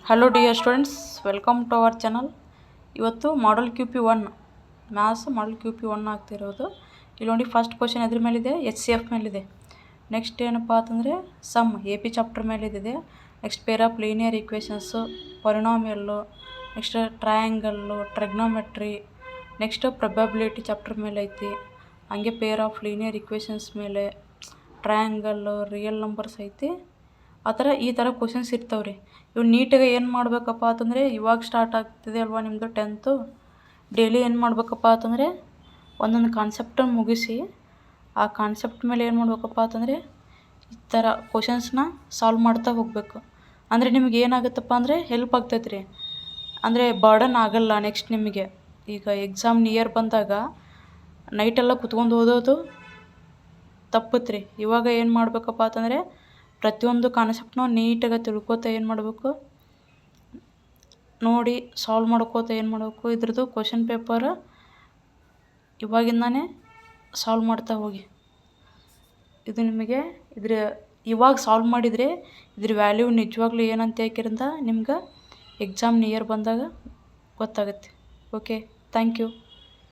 Hello dear students, welcome to our channel. ಇವತ್ತು model QP1 maths ಮಾಡಲ್ QP1 ಆಗ್ತಿರೋದು. ಇಲ್ಲಿ ನೋಡಿ, ಫಸ್ಟ್ ಕ್ವಶನ್ ಎದ್ರ ಮೇಲಿದೆ? HCF ಮೇಲಿದೆ. ನೆಕ್ಸ್ಟ್ ಏನಪ್ಪ ಅಂತಂದರೆ ಸಮ್ AP ಚಾಪ್ಟರ್ ಮೇಲಿದೆ. Next pair of linear equations, polynomial, next triangle, trigonometry, next probability chapter ಮೇಲೆ ಐತಿ. ಹಂಗೆ ಪೇರ್ ಆಫ್ ಲೀನಿಯರ್ ಈಕ್ವೇಷನ್ಸ್ ಮೇಲೆ, ಟ್ರಯಾಂಗಲ್ಲು, ರಿಯಲ್ ನಂಬರ್ಸ್ ಐತಿ. ಈ ಥರ ಕ್ವಶನ್ಸ್ ಇರ್ತಾವೆ ರೀ. ಇವು ನೀಟಾಗಿ ಏನು ಮಾಡಬೇಕಪ್ಪ ಅಂತಂದರೆ, ಇವಾಗ ಸ್ಟಾರ್ಟ್ ಆಗ್ತಿದೆ ಅಲ್ವಾ ನಿಮ್ಮದು 10th. ಡೈಲಿ ಏನು ಮಾಡಬೇಕಪ್ಪ ಅಂತಂದರೆ ಒಂದೊಂದು ಕಾನ್ಸೆಪ್ಟನ್ನು ಮುಗಿಸಿ ಆ ಕಾನ್ಸೆಪ್ಟ್ ಮೇಲೆ ಏನು ಮಾಡಬೇಕಪ್ಪ ಅಂತಂದರೆ ಈ ಥರ ಕ್ವಶನ್ಸ್ನ ಸಾಲ್ವ್ ಮಾಡ್ತಾ ಹೋಗಬೇಕು. ಅಂದರೆ ನಿಮ್ಗೆ ಏನಾಗುತ್ತಪ್ಪ ಅಂದರೆ ಹೆಲ್ಪ್ ಆಗ್ತೈತೆ ರೀ. ಅಂದರೆ ಬರ್ಡನ್ ಆಗಲ್ಲ. ನೆಕ್ಸ್ಟ್ ನಿಮಗೆ ಈಗ ಎಕ್ಸಾಮ್ ನಿಯರ್ ಬಂದಾಗ ನೈಟೆಲ್ಲ ಕುತ್ಕೊಂಡು ಓದೋದು ತಪ್ಪುತ್ತೆ ರೀ. ಇವಾಗ ಏನು ಮಾಡಬೇಕಪ್ಪ ಅಂತಂದರೆ ಪ್ರತಿಯೊಂದು ಕಾನ್ಸೆಪ್ಟ್ನೂ ನೀಟಾಗಿ ತಿಳ್ಕೊತ ಏನು ಮಾಡಬೇಕು, ನೋಡಿ ಸಾಲ್ವ್ ಮಾಡ್ಕೋತ ಏನು ಮಾಡಬೇಕು, ಇದ್ರದ್ದು ಕ್ವಶನ್ ಪೇಪರ್ ಇವಾಗಿಂದಾನೇ ಸಾಲ್ವ್ ಮಾಡ್ತಾ ಹೋಗಿ. ಇದು ನಿಮಗೆ ಇವಾಗ ಸಾಲ್ವ್ ಮಾಡಿದರೆ ಇದ್ರ ವ್ಯಾಲ್ಯೂ ನಿಜವಾಗ್ಲೂ ಏನಂತ ಯಾಕಿರಂತ ನಿಮ್ಗೆ ಎಕ್ಸಾಮ್ ನಿಯರ್ ಬಂದಾಗ ಗೊತ್ತಾಗುತ್ತೆ. Okay, thank you.